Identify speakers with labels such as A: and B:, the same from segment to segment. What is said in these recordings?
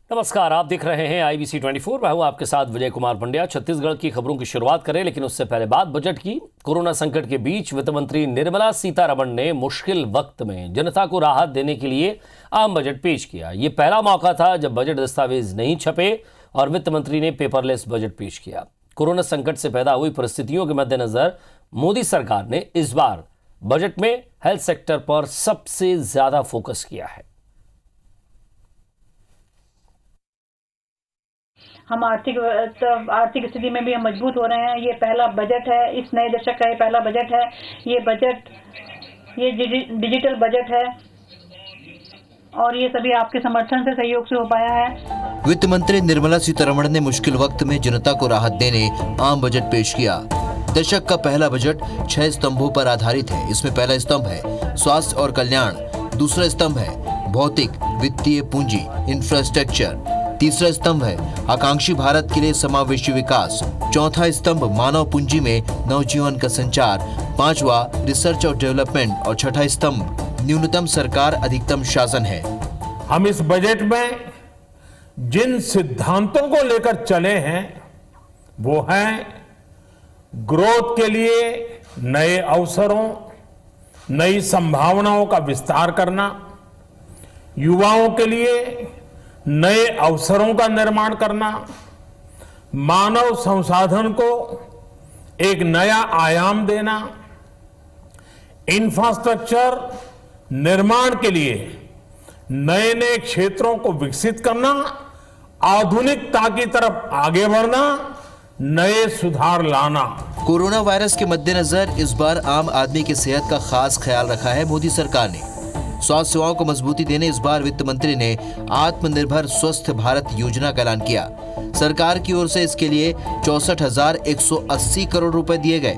A: नमस्कार, आप देख रहे हैं IBC 24। मैं हूं आपके साथ विजय कुमार पंड्या। छत्तीसगढ़ की खबरों की शुरुआत करें, लेकिन उससे पहले बात बजट की। कोरोना संकट के बीच वित्त मंत्री निर्मला सीतारमण ने मुश्किल वक्त में जनता को राहत देने के लिए आम बजट पेश किया। ये पहला मौका था जब बजट दस्तावेज नहीं छपे और वित्त मंत्री ने पेपरलेस बजट पेश किया। कोरोना संकट से पैदा हुई परिस्थितियों के मद्देनजर मोदी सरकार ने इस बार बजट में हेल्थ सेक्टर पर सबसे ज्यादा फोकस किया है।
B: हम आर्थिक स्थिति में भी हम मजबूत हो रहे हैं। ये पहला बजट है, इस नए दशक का ये पहला बजट है। ये डिजिटल बजट है और ये सभी आपके समर्थन से, सहयोग से हो पाया है।
C: वित्त मंत्री निर्मला सीतारमण ने मुश्किल वक्त में जनता को राहत देने आम बजट पेश किया। दशक का पहला बजट 6 स्तंभों पर आधारित है। इसमें पहला स्तंभ है स्वास्थ्य और कल्याण, दूसरा स्तंभ है भौतिक वित्तीय पूंजी इंफ्रास्ट्रक्चर, तीसरा स्तंभ है आकांक्षी भारत के लिए समावेशी विकास, चौथा स्तंभ मानव पूंजी में नवजीवन का संचार, पांचवा रिसर्च और डेवलपमेंट और छठा स्तंभ न्यूनतम सरकार अधिकतम शासन है।
D: हम इस बजट में जिन सिद्धांतों को लेकर चले हैं वो हैं ग्रोथ के लिए नए अवसरों, नई संभावनाओं का विस्तार करना, युवाओं के लिए नए अवसरों का निर्माण करना, मानव संसाधन को एक नया आयाम देना, इंफ्रास्ट्रक्चर निर्माण के लिए नए नए क्षेत्रों को विकसित करना, आधुनिकता की तरफ आगे बढ़ना, नए सुधार लाना।
C: कोरोना वायरस के मद्देनजर इस बार आम आदमी की सेहत का खास ख्याल रखा है मोदी सरकार ने। स्वास्थ्य सेवाओं को मजबूती देने इस बार वित्त मंत्री ने आत्मनिर्भर स्वस्थ भारत योजना का ऐलान किया। सरकार की ओर से इसके लिए 64,180 करोड़ रुपए दिए गए।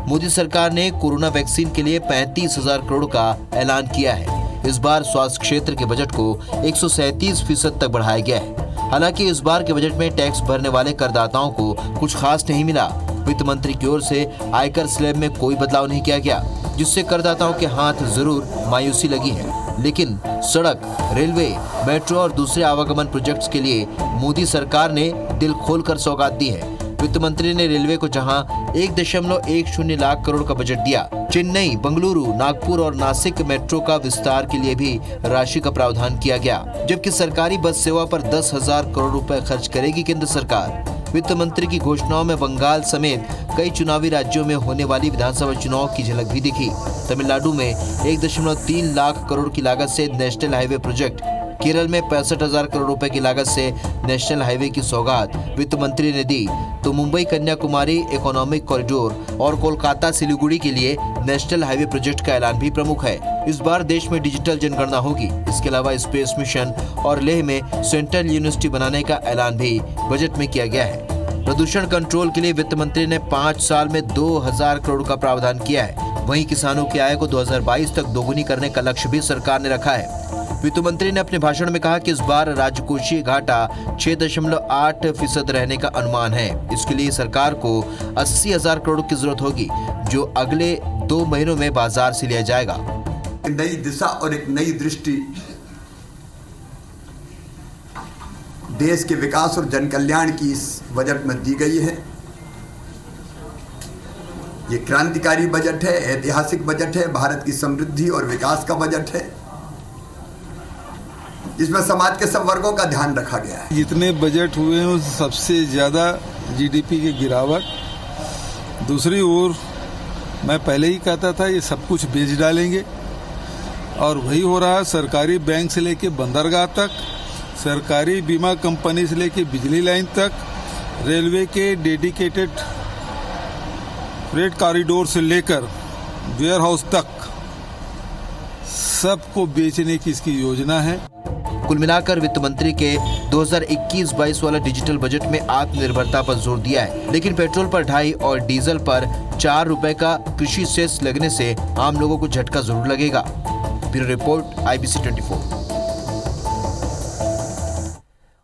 C: मोदी सरकार ने कोरोना वैक्सीन के लिए 35,000 करोड़ का ऐलान किया है। इस बार स्वास्थ्य क्षेत्र के बजट को 137% तक बढ़ाया गया है। हालांकि इस बार के बजट में टैक्स भरने वाले करदाताओं को कुछ खास नहीं मिला। वित्त मंत्री की ओर से आयकर स्लैब में कोई बदलाव नहीं किया गया, जिससे करदाताओं के हाथ जरूर मायूसी लगी है। लेकिन सड़क, रेलवे, मेट्रो और दूसरे आवागमन प्रोजेक्ट्स के लिए मोदी सरकार ने दिल खोलकर सौगात दी है। वित्त मंत्री ने रेलवे को जहां 1.10 लाख करोड़ का बजट दिया, चेन्नई, बंगलुरु, नागपुर और नासिक मेट्रो का विस्तार के लिए भी राशि का प्रावधान किया गया, जबकि सरकारी बस सेवा पर 10,000 करोड़ रुपए खर्च करेगी केंद्र सरकार। वित्त मंत्री की घोषणाओं में बंगाल समेत कई चुनावी राज्यों में होने वाली विधानसभा चुनाव की झलक भी दिखी। तमिलनाडु में 1.3 लाख करोड़ की लागत से नेशनल हाईवे प्रोजेक्ट, केरल में 65,000 करोड़ रुपए की लागत से नेशनल हाईवे की सौगात वित्त मंत्री ने दी, तो मुंबई कन्याकुमारी इकोनॉमिक कॉरिडोर और कोलकाता सिलीगुड़ी के लिए नेशनल हाईवे प्रोजेक्ट का ऐलान भी प्रमुख है। इस बार देश में डिजिटल जनगणना होगी। इसके अलावा स्पेस मिशन और लेह में सेंट्रल यूनिवर्सिटी बनाने का ऐलान भी बजट में किया गया है। प्रदूषण कंट्रोल के लिए वित्त मंत्री ने 5 साल में 2,000 करोड़ का प्रावधान किया है। वहीं किसानों की आय को 2022 तक दोगुनी करने का लक्ष्य भी सरकार ने रखा है। वित्त मंत्री ने अपने भाषण में कहा कि इस बार राजकोषीय घाटा 6.8% रहने का अनुमान है। इसके लिए सरकार को 80,000 करोड़ की जरूरत होगी, जो अगले 2 महीनों में बाजार से लिया जाएगा।
E: नई दिशा और एक नई दृष्टि देश के विकास और जन कल्याण की इस बजट में दी गई है। ये क्रांतिकारी बजट है, ऐतिहासिक बजट है, भारत की समृद्धि और विकास का बजट है। इसमें समाज के सब वर्गों का ध्यान रखा गया है।
F: जितने बजट हुए हैं उससे सबसे ज़्यादा जीडीपी की गिरावट। दूसरी ओर मैं पहले ही कहता था ये सब कुछ बेच डालेंगे और वही हो रहा है। सरकारी बैंक से लेके बंदरगाह तक, सरकारी बीमा कंपनी से लेके बिजली लाइन तक, रेलवे के डेडिकेटेड फ्रेट कॉरिडोर से लेकर वेयर हाउस तक सबको बेचने की इसकी योजना है।
C: कुल मिलाकर वित्त मंत्री के 2021-22 वाला डिजिटल बजट में आत्मनिर्भरता पर जोर दिया है, लेकिन पेट्रोल पर 2.5 और डीजल पर 4 रुपए का कृषि सेस लगने से आम लोगों को झटका जरूर लगेगा। Bureau report, IBC 24।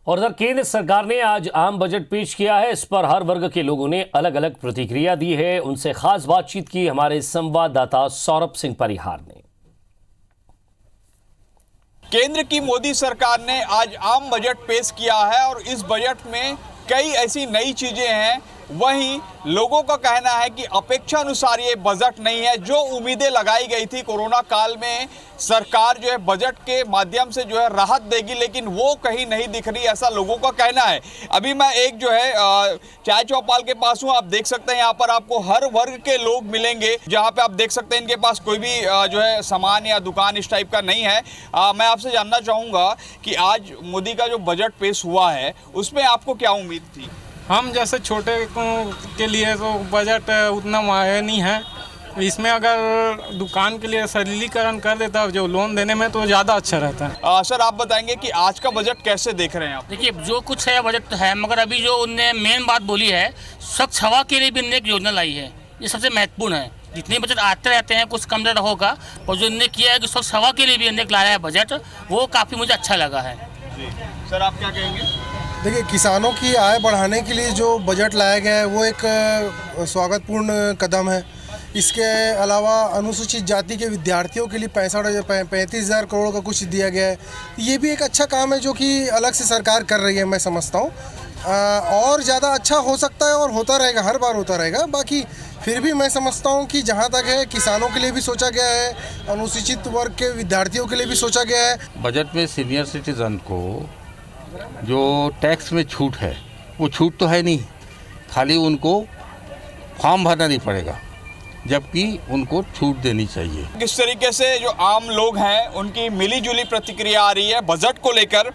A: और इधर केंद्र सरकार ने आज आम बजट पेश किया है। इस पर हर वर्ग के लोगों ने अलग अलग प्रतिक्रिया दी है। उनसे खास बातचीत की हमारे संवाददाता सौरभ सिंह परिहार ने।
G: केंद्र की मोदी सरकार ने आज आम बजट पेश किया है और इस बजट में कई ऐसी नई चीजें हैं। वहीं लोगों का कहना है कि अपेक्षा अनुसार ये बजट नहीं है। जो उम्मीदें लगाई गई थी कोरोना काल में सरकार जो है बजट के माध्यम से जो है राहत देगी, लेकिन वो कहीं नहीं दिख रही, ऐसा लोगों का कहना है। अभी मैं एक जो है चाय चौपाल के पास हूँ। आप देख सकते हैं यहाँ पर आपको हर वर्ग के लोग मिलेंगे, जहाँ पे आप देख सकते हैं इनके पास कोई भी जो है सामान या दुकान इस टाइप का नहीं है। मैं आपसे जानना चाहूँगा कि आज मोदी का जो बजट पेश हुआ है उसमें आपको क्या उम्मीद थी?
H: हम जैसे छोटे के लिए तो बजट उतना मायने नहीं है। इसमें अगर दुकान के लिए सरलीकरण कर देता जो लोन देने में तो ज़्यादा अच्छा रहता है।
G: सर आप बताएंगे कि आज का बजट कैसे देख रहे हैं आप?
I: देखिए जो कुछ है बजट तो है, मगर अभी जो उनने मेन बात बोली है स्वच्छ हवा के लिए भी उन्होंने एक योजना लाई है, ये सबसे महत्वपूर्ण है। जितने बजट आते रहते हैं कुछ कम ज़्यादा होगा, और जो उन्होंने किया है कि स्वच्छ हवा के लिए भी उन्होंने लाया है बजट, वो काफ़ी मुझे अच्छा लगा है।
G: जी सर आप क्या कहेंगे?
J: देखिए किसानों की आय बढ़ाने के लिए जो बजट लाया गया है वो एक स्वागतपूर्ण कदम है। इसके अलावा अनुसूचित जाति के विद्यार्थियों के लिए 35,000 करोड़ का कुछ दिया गया है। ये भी एक अच्छा काम है जो कि अलग से सरकार कर रही है, मैं समझता हूँ। और ज़्यादा अच्छा हो सकता है और होता रहेगा, हर बार होता रहेगा। बाकी फिर भी मैं समझता हूँ कि जहाँ तक है किसानों के लिए भी सोचा गया है, अनुसूचित वर्ग के विद्यार्थियों के लिए भी सोचा गया है।
K: बजट में सीनियर सिटीजन को जो टैक्स में छूट है वो छूट तो है नहीं, खाली उनको फॉर्म भरना नहीं पड़ेगा, जबकि उनको छूट देनी चाहिए।
G: किस तरीके से जो आम लोग हैं उनकी मिलीजुली प्रतिक्रिया आ रही है बजट को लेकर,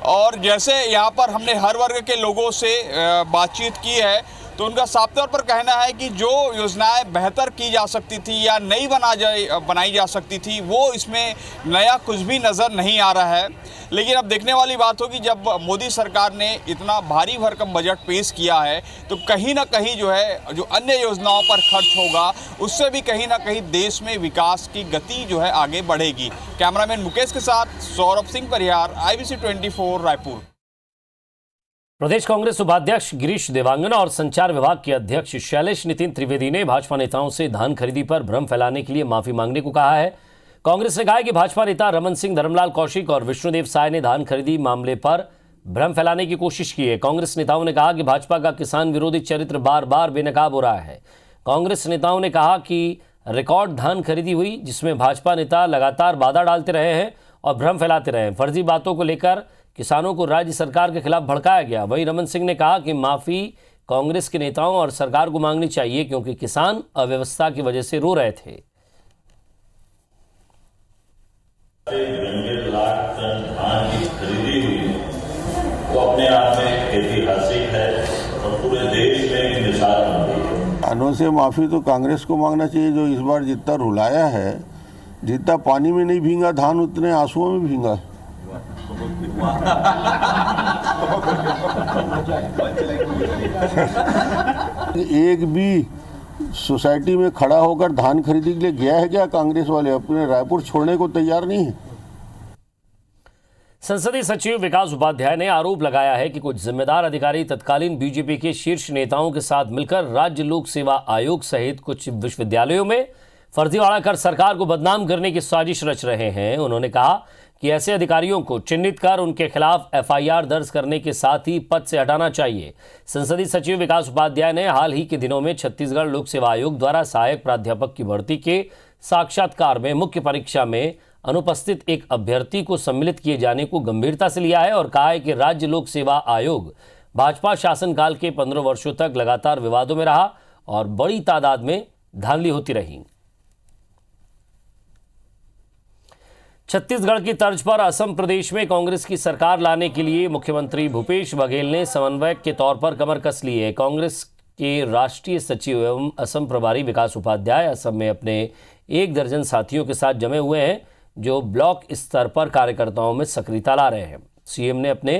G: और जैसे यहाँ पर हमने हर वर्ग के लोगों से बातचीत की है तो उनका साफ तौर पर कहना है कि जो योजनाएं बेहतर की जा सकती थी या नई बनाई जा सकती थी वो इसमें नया कुछ भी नज़र नहीं आ रहा है। लेकिन अब देखने वाली बात होगी जब मोदी सरकार ने इतना भारी भरकम बजट पेश किया है तो कहीं ना कहीं जो है जो अन्य योजनाओं पर खर्च होगा उससे भी कहीं ना कहीं देश में विकास की गति जो है आगे बढ़ेगी। कैमरामैन मुकेश के साथ सौरभ सिंह परिहार, IBC 24 रायपुर।
A: प्रदेश कांग्रेस उपाध्यक्ष गिरीश देवांगना और संचार विभाग के अध्यक्ष शैलेश नितिन त्रिवेदी ने भाजपा नेताओं से धान खरीदी पर भ्रम फैलाने के लिए माफी मांगने को कहा है। कांग्रेस ने कहा है कि भाजपा नेता रमन सिंह, धर्मलाल कौशिक और विष्णुदेव साय ने धान खरीदी मामले पर भ्रम फैलाने की कोशिश की है। कांग्रेस नेताओं ने कहा कि भाजपा का किसान विरोधी चरित्र बार बार बेनकाब हो रहा है। कांग्रेस नेताओं ने कहा कि रिकॉर्ड धान खरीदी हुई जिसमें भाजपा नेता लगातार बाधा डालते रहे हैं और भ्रम फैलाते रहे हैं। फर्जी बातों को लेकर किसानों को राज्य सरकार के खिलाफ भड़काया गया। वहीं रमन सिंह ने कहा कि माफी कांग्रेस के नेताओं और सरकार को मांगनी चाहिए क्योंकि किसान अव्यवस्था की वजह से रो रहे थे।
L: 1 लाख टन धान की खरीदी हुई है वो अपने आप में ऐतिहासिक है और पूरे देश में एक मिसाल बन गई है।
M: किसानों से माफी तो कांग्रेस को मांगना चाहिए जो इस बार जितना रुलाया है, जितना पानी में नहीं भींगा धान उतने आंसुओं में भींगा है। एक भी सोसाइटी में खड़ा होकर धान खरीदी के लिए गया है क्या? कांग्रेस वाले अपने रायपुर छोड़ने को तैयार नहीं है।
A: संसदीय सचिव विकास उपाध्याय ने आरोप लगाया है कि कुछ जिम्मेदार अधिकारी तत्कालीन बीजेपी के शीर्ष नेताओं के साथ मिलकर राज्य लोक सेवा आयोग सहित कुछ विश्वविद्यालयों में फर्जीवाड़ा कर सरकार को बदनाम करने की साजिश रच रहे हैं। उन्होंने कहा कि ऐसे अधिकारियों को चिन्हित कर उनके खिलाफ FIR दर्ज करने के साथ ही पद से हटाना चाहिए। संसदीय सचिव विकास उपाध्याय ने हाल ही के दिनों में छत्तीसगढ़ लोक सेवा आयोग द्वारा सहायक प्राध्यापक की भर्ती के साक्षात्कार में मुख्य परीक्षा में अनुपस्थित एक अभ्यर्थी को सम्मिलित किए जाने को गंभीरता से लिया है और कहा है कि राज्य लोक सेवा आयोग भाजपा शासनकाल के 15 वर्षों तक लगातार विवादों में रहा और बड़ी तादाद में धांधली होती रही। छत्तीसगढ़ की तर्ज पर असम प्रदेश में कांग्रेस की सरकार लाने के लिए मुख्यमंत्री भूपेश बघेल ने समन्वयक के तौर पर कमर कस ली है। कांग्रेस के राष्ट्रीय सचिव एवं असम प्रभारी विकास उपाध्याय असम में अपने 1 दर्जन साथियों के साथ जमे हुए हैं जो ब्लॉक स्तर पर कार्यकर्ताओं में सक्रियता ला रहे हैं। सीएम ने अपने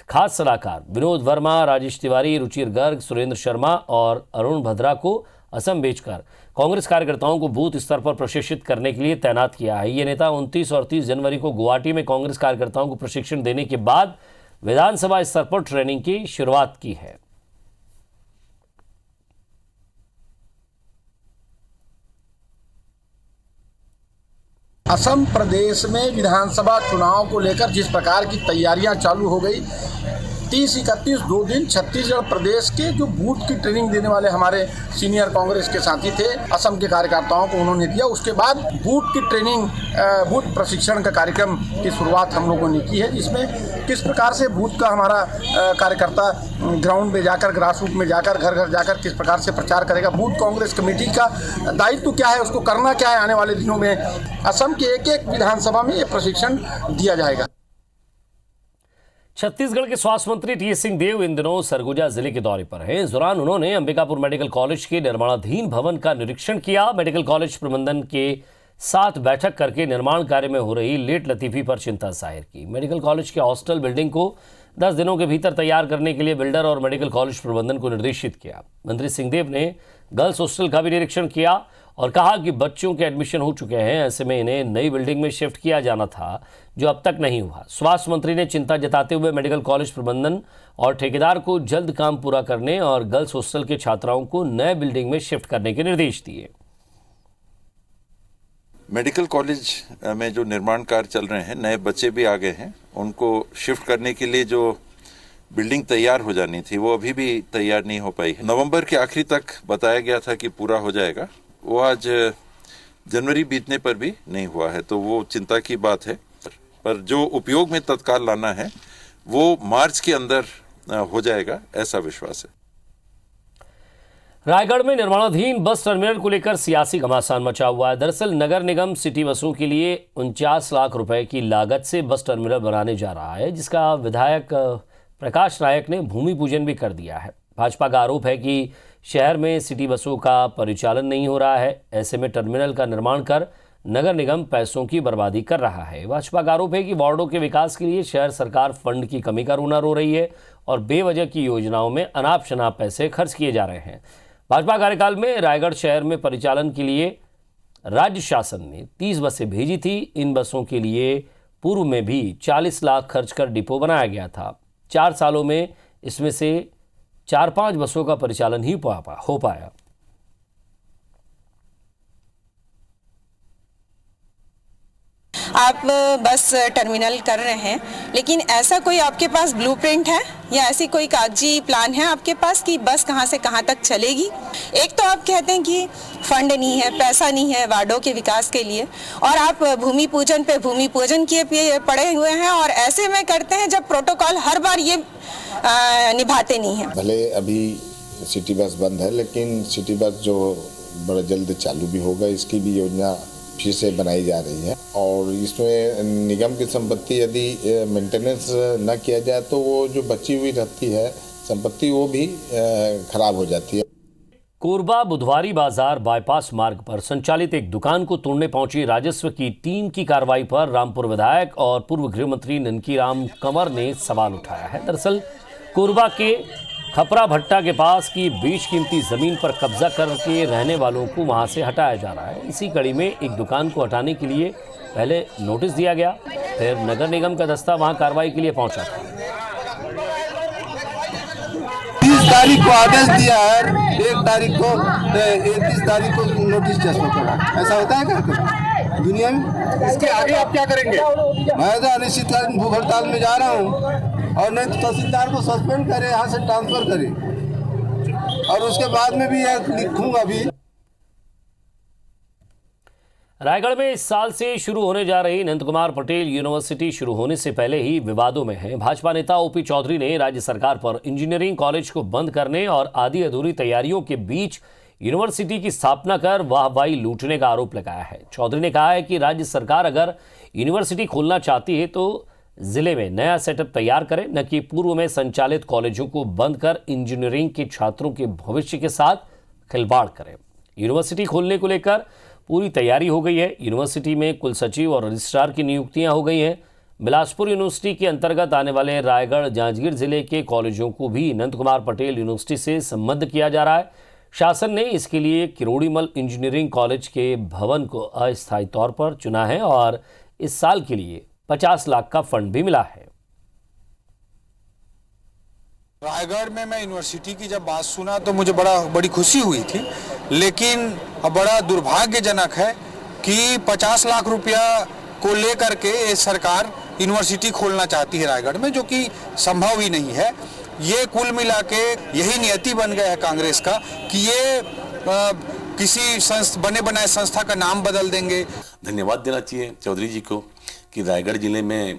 A: खास सलाहकार विनोद वर्मा, राजेश तिवारी, रुचिर गर्ग, सुरेंद्र शर्मा और अरुण भद्रा को असम भेजकर कांग्रेस कार्यकर्ताओं को बूथ स्तर पर प्रशिक्षित करने के लिए तैनात किया है। ये नेता 29 और 30 जनवरी को गुवाहाटी में कांग्रेस कार्यकर्ताओं को प्रशिक्षण देने के बाद विधानसभा स्तर पर ट्रेनिंग की शुरुआत की है।
N: असम प्रदेश में विधानसभा चुनाव को लेकर जिस प्रकार की तैयारियां चालू हो गई, 30-31 2 दिन छत्तीसगढ़ प्रदेश के जो बूथ की ट्रेनिंग देने वाले हमारे सीनियर कांग्रेस के साथी थे, असम के कार्यकर्ताओं को उन्होंने दिया। उसके बाद बूथ की ट्रेनिंग, बूथ प्रशिक्षण का कार्यक्रम की शुरुआत हम लोगों ने की है, जिसमें किस प्रकार से बूथ का हमारा कार्यकर्ता ग्राउंड में जाकर, ग्रास रूट में जाकर, घर घर जाकर किस प्रकार से प्रचार करेगा, बूथ कांग्रेस कमेटी का दायित्व क्या है, उसको करना क्या है। आने वाले दिनों में असम के एक विधानसभा में ये प्रशिक्षण दिया जाएगा।
A: छत्तीसगढ़ के स्वास्थ्य मंत्री टी.एस. सिंहदेव इन दिनों सरगुजा जिले के दौरे पर हैं। इस दौरान उन्होंने अंबिकापुर मेडिकल कॉलेज के निर्माणाधीन भवन का निरीक्षण किया। मेडिकल कॉलेज प्रबंधन के साथ बैठक करके निर्माण कार्य में हो रही लेट लतीफी पर चिंता जाहिर की। मेडिकल कॉलेज के हॉस्टल बिल्डिंग को 10 दिनों के भीतर तैयार करने के लिए बिल्डर और मेडिकल कॉलेज प्रबंधन को निर्देशित किया। मंत्री सिंहदेव ने गर्ल्स हॉस्टल का भी निरीक्षण किया और कहा कि बच्चों के एडमिशन हो चुके हैं, ऐसे में इन्हें नई बिल्डिंग में शिफ्ट किया जाना था, जो अब तक नहीं हुआ। स्वास्थ्य मंत्री ने चिंता जताते हुए मेडिकल कॉलेज प्रबंधन और ठेकेदार को जल्द काम पूरा करने और गर्ल्स हॉस्टल के छात्राओं को नए बिल्डिंग में शिफ्ट करने के निर्देश दिए।
O: मेडिकल कॉलेज में जो निर्माण कार्य चल रहे हैं, नए बच्चे भी आ गए हैं, उनको शिफ्ट करने के लिए जो बिल्डिंग तैयार हो जानी थी वो अभी भी तैयार नहीं हो पाई है। नवंबर के आखिरी तक बताया गया था कि पूरा हो जाएगा, वो आज जनवरी बीतने पर भी नहीं हुआ है, तो वो चिंता की बात है। पर जो उपयोग में तत्काल लाना है वो मार्च के अंदर हो जाएगा, ऐसा विश्वास है।
A: रायगढ़ में निर्माणाधीन बस टर्मिनल को लेकर सियासी घमासान मचा हुआ है। दरअसल नगर निगम सिटी बसों के लिए 49 लाख रुपए की लागत से बस टर्मिनल बनाने जा रहा है, जिसका विधायक प्रकाश नायक ने भूमि पूजन भी कर दिया है। भाजपा का आरोप है कि शहर में सिटी बसों का परिचालन नहीं हो रहा है, ऐसे में टर्मिनल का निर्माण कर नगर निगम पैसों की बर्बादी कर रहा है। भाजपा का आरोप है कि वार्डों के विकास के लिए शहर सरकार फंड की कमी का रोना रो रही है और बेवजह की योजनाओं में अनाप शनाप पैसे खर्च किए जा रहे हैं। भाजपा कार्यकाल में रायगढ़ शहर में परिचालन के लिए राज्य शासन ने 30 बसें भेजी थी। इन बसों के लिए पूर्व में भी 40 लाख खर्च कर डिपो बनाया गया था। 4 सालों में इसमें से 4-5 बसों का परिचालन ही हो पाया।
P: आप बस टर्मिनल कर रहे हैं, लेकिन ऐसा कोई आपके पास ब्लूप्रिंट है या ऐसी कोई कागजी प्लान है आपके पास कि बस कहां से कहां तक चलेगी? एक तो आप कहते हैं कि फंड नहीं है, पैसा नहीं है वार्डों के विकास के लिए, और आप भूमि पूजन पे भूमि पूजन किए पड़े हुए हैं, और ऐसे में करते हैं जब प्रोटोकॉल हर बार ये निभाते नहीं हैं।
Q: भले अभी सिटी बस बंद है, लेकिन सिटी बस जो बड़ा जल्द चालू भी होगा, इसकी भी योजना फिर से बनाई जा रही है। और इसमें निगम की संपत्ति यदि मेंटेनेंस न किया जाए तो वो जो बची हुई रहती है संपत्ति वो भी खराब हो जाती है।
A: कोरबा बुधवारी बाजार बाईपास मार्ग पर संचालित एक दुकान को तोड़ने पहुंची राजस्व की टीम की कार्रवाई पर रामपुर विधायक और पूर्व गृह मंत्री ननकीराम कंवर ने सवाल उठाया है। दरअसल कोरबा के खपरा भट्टा के पास की बेशकीमती जमीन पर कब्जा करके रहने वालों को वहां से हटाया जा रहा है। इसी कड़ी में एक दुकान को हटाने के लिए पहले नोटिस दिया गया, फिर नगर निगम का दस्ता वहां कार्रवाई के लिए पहुंचा था।
R: 30 तारीख को आदेश दिया है, 1 तारीख को 31 तारीख को नोटिस जारी करा। ऐसा होता है क्या दुनिया में? इसके आगे आप क्या करेंगे? मैं तो अनिश्चितकालीन भूख हड़ताल में जा रहा हूँ, और नहीं तो तहसीलदार को सस्पेंड करे, यहाँ से ट्रांसफर करे, और उसके बाद में भी यह लिखूंगा भी।
A: रायगढ़ में इस साल से शुरू होने जा रही नंद कुमार पटेल यूनिवर्सिटी शुरू होने से पहले ही विवादों में है। भाजपा नेता ओपी चौधरी ने राज्य सरकार पर इंजीनियरिंग कॉलेज को बंद करने और आधी अधूरी तैयारियों के बीच यूनिवर्सिटी की स्थापना कर वाहवाही लूटने का आरोप लगाया है। चौधरी ने कहा है कि राज्य सरकार अगर यूनिवर्सिटी खोलना चाहती है तो जिले में नया सेटअप तैयार करें, न कि पूर्व में संचालित कॉलेजों को बंद कर इंजीनियरिंग के छात्रों के भविष्य के साथ खिलवाड़ करें। यूनिवर्सिटी खोलने को लेकर पूरी तैयारी हो गई है। यूनिवर्सिटी में कुल सचिव और रजिस्ट्रार की नियुक्तियां हो गई हैं। बिलासपुर यूनिवर्सिटी के अंतर्गत आने वाले रायगढ़ जांजगीर जिले के कॉलेजों को भी नंद कुमार पटेल यूनिवर्सिटी से संबद्ध किया जा रहा है। शासन ने इसके लिए किरोड़ीमल इंजीनियरिंग कॉलेज के भवन को अस्थायी तौर पर चुना है और इस साल के लिए 50 लाख का फंड भी मिला है।
N: रायगढ़ में मैं यूनिवर्सिटी की जब बात सुना तो मुझे बड़ी खुशी हुई थी, लेकिन बड़ा दुर्भाग्यजनक है
S: कि 50 लाख रुपया को लेकर के ये सरकार यूनिवर्सिटी खोलना चाहती है रायगढ़ में, जो कि संभव ही नहीं है। ये कुल मिला के यही नियति बन गया है कांग्रेस का कि ये किसी बने बनाए संस्था का नाम बदल देंगे।
T: धन्यवाद देना चाहिए चौधरी जी को कि रायगढ़ जिले में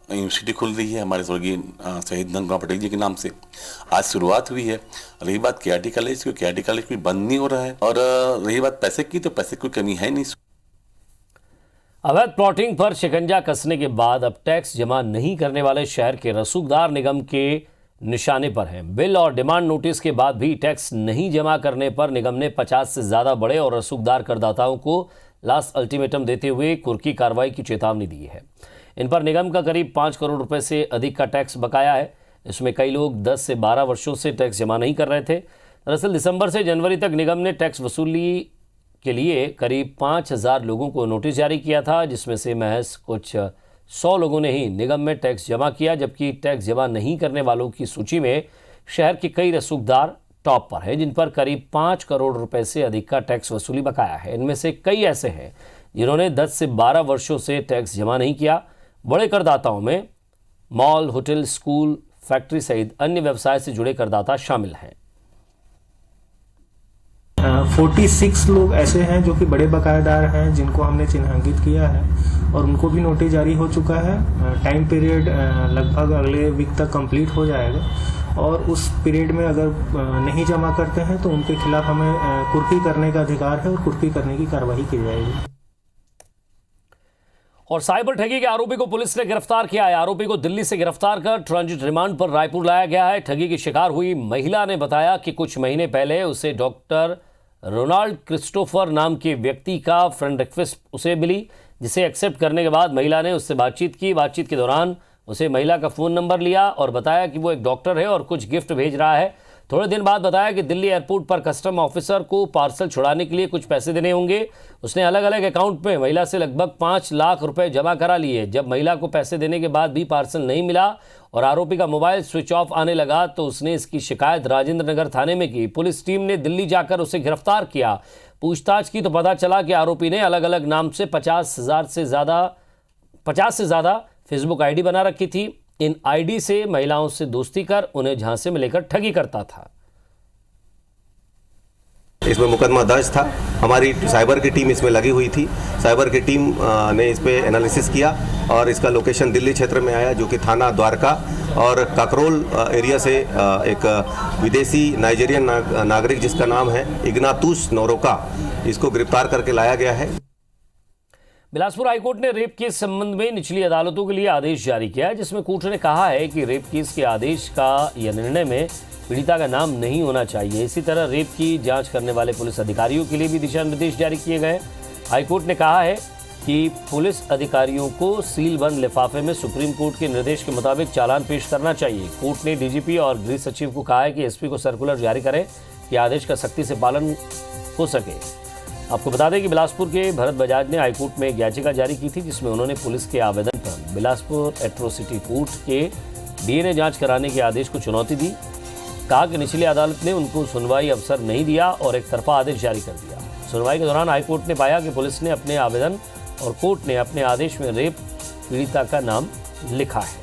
T: यूनिवर्सिटी खुल रही है हमारे स्वर्गीय शहीद नंदकुमार पटेल जी के नाम से। आज शुरुआत हुई है। रही बात केआरटी कॉलेज की, केआरटी कॉलेज कोई बंद नहीं हो रहा है। और रही बात पैसे की, तो पैसे की कोई कमी है नहीं।
A: अवैध प्लॉटिंग पर शिकंजा कसने के बाद अब टैक्स जमा नहीं करने वाले शहर के रसूखदार निगम के निशाने पर हैं। बिल और डिमांड नोटिस के बाद भी टैक्स नहीं जमा करने पर निगम ने 50 से ज़्यादा बड़े और रसूखदार करदाताओं को लास्ट अल्टीमेटम देते हुए कुर्की कार्रवाई की चेतावनी दी है। इन पर निगम का करीब 5 करोड़ रुपए से अधिक का टैक्स बकाया है। इसमें कई लोग 10 से 12 वर्षों से टैक्स जमा नहीं कर रहे थे। दरअसल दिसंबर से जनवरी तक निगम ने टैक्स वसूली के लिए करीब 5000 लोगों को नोटिस जारी किया था, जिसमें से महज कुछ 100 लोगों ने ही निगम में टैक्स जमा किया, जबकि टैक्स जमा नहीं करने वालों की सूची में शहर के कई रसूखदार टॉप पर हैं, जिन पर करीब 5 करोड़ रुपए से अधिक का टैक्स वसूली बकाया है। इनमें से कई ऐसे हैं जिन्होंने 10 से 12 वर्षों से टैक्स जमा नहीं किया। बड़े करदाताओं में मॉल, होटल, स्कूल, फैक्ट्री सहित अन्य व्यवसाय से जुड़े करदाता शामिल हैं।
U: 46 लोग ऐसे हैं जो कि बड़े बकायेदार हैं, जिनको हमने चिन्हांकित किया है और उनको भी नोटिस जारी हो चुका है। टाइम पीरियड लगभग अगले वीक तक कंप्लीट हो जाएगा और उस पीरियड में अगर नहीं जमा करते हैं तो उनके खिलाफ हमें कुर्की करने का अधिकार है और कुर्की करने की कार्रवाई की जाएगी।
A: और साइबर ठगी के आरोपी को पुलिस ने गिरफ्तार किया है। आरोपी को दिल्ली से गिरफ्तार कर ट्रांजिट रिमांड पर रायपुर लाया गया है। ठगी की शिकार हुई महिला ने बताया कि कुछ महीने पहले उसे डॉक्टर रोनाल्ड क्रिस्टोफर नाम के व्यक्ति का फ्रेंड रिक्वेस्ट उसे मिली, जिसे एक्सेप्ट करने के बाद महिला ने उससे बातचीत की। बातचीत के दौरान उसे महिला का फ़ोन नंबर लिया और बताया कि वो एक डॉक्टर है और कुछ गिफ्ट भेज रहा है। थोड़े दिन बाद बताया कि दिल्ली एयरपोर्ट पर कस्टम ऑफिसर को पार्सल छुड़ाने के लिए कुछ पैसे देने होंगे। उसने अलग अलग अकाउंट में महिला से लगभग 5 लाख रुपए जमा करा लिए। जब महिला को पैसे देने के बाद भी पार्सल नहीं मिला और आरोपी का मोबाइल स्विच ऑफ आने लगा तो उसने इसकी शिकायत राजेंद्र नगर थाने में की। पुलिस टीम ने दिल्ली जाकर उसे गिरफ्तार किया। पूछताछ की तो पता चला कि आरोपी ने अलग अलग नाम से 50 से ज़्यादा फेसबुक आईडी बना रखी थी। इन आईडी से महिलाओं से दोस्ती कर उन्हें झांसे में लेकर ठगी करता था।
V: इसमें मुकदमा दर्ज था। हमारी साइबर की टीम इसमें लगी हुई थी। साइबर की टीम ने इस पे एनालिसिस किया और इसका लोकेशन दिल्ली क्षेत्र में आया, जो कि थाना द्वारका और काकरोल एरिया से एक विदेशी नाइजीरियन नागरिक जिसका नाम है इग्नातुस नोरोका, इसको गिरफ्तार करके लाया गया है।
A: बिलासपुर हाईकोर्ट ने रेप केस संबंध में निचली अदालतों के लिए आदेश जारी किया है, जिसमें कोर्ट ने कहा है कि रेप केस के आदेश का या निर्णय में पीड़िता का नाम नहीं होना चाहिए। इसी तरह रेप की जांच करने वाले पुलिस अधिकारियों के लिए भी दिशा निर्देश जारी किए गए। हाईकोर्ट ने कहा है कि पुलिस अधिकारियों को सील बंद लिफाफे में सुप्रीम कोर्ट के निर्देश के मुताबिक चालान पेश करना चाहिए। कोर्ट ने डीजीपी और गृह सचिव को कहा है कि एसपी को सर्कुलर जारी करें कि आदेश का सख्ती से पालन हो सके। आपको बता दें कि बिलासपुर के भरत बजाज ने हाईकोर्ट में एक याचिका जारी की थी, जिसमें उन्होंने पुलिस के आवेदन पर बिलासपुर एट्रोसिटी कोर्ट के डीएनए जांच कराने के आदेश को चुनौती दी। कहा कि निचली अदालत ने उनको सुनवाई अवसर नहीं दिया और एक तरफा आदेश जारी कर दिया। सुनवाई के दौरान हाईकोर्ट ने पाया कि पुलिस ने अपने आवेदन और कोर्ट ने अपने आदेश में रेप पीड़िता का नाम लिखा है।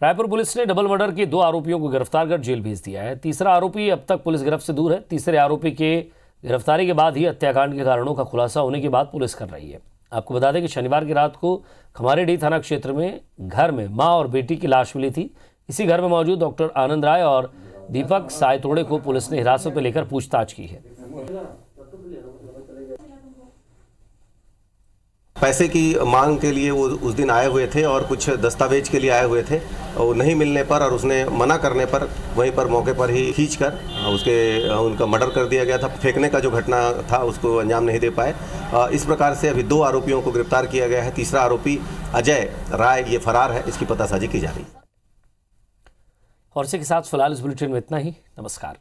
A: रायपुर पुलिस ने डबल मर्डर के 2 आरोपियों को गिरफ्तार कर जेल भेज दिया है। तीसरा आरोपी अब तक पुलिस गिरफ्त से दूर है। तीसरे आरोपी के गिरफ्तारी के बाद ही हत्याकांड के कारणों का खुलासा होने के बाद पुलिस कर रही है। आपको बता दें कि शनिवार की रात को खमारेडी थाना क्षेत्र में घर में मां और बेटी की लाश मिली थी। इसी घर में मौजूद डॉक्टर आनंद राय और दीपक सायतोड़े को पुलिस ने हिरासत में लेकर पूछताछ की है।
V: पैसे की मांग के लिए वो उस दिन आए हुए थे और कुछ दस्तावेज के लिए आए हुए थे। वो नहीं मिलने पर और उसने मना करने पर वहीं पर मौके पर ही खींचकर उनका मर्डर कर दिया गया था। फेंकने का जो घटना था उसको अंजाम नहीं दे पाए। इस प्रकार से अभी 2 आरोपियों को गिरफ्तार किया गया है। तीसरा आरोपी अजय राय ये फरार है, इसकी पतासाजी की जा रही है।
A: और इसी के साथ फिलहाल इस बुलेटिन में इतना ही। नमस्कार।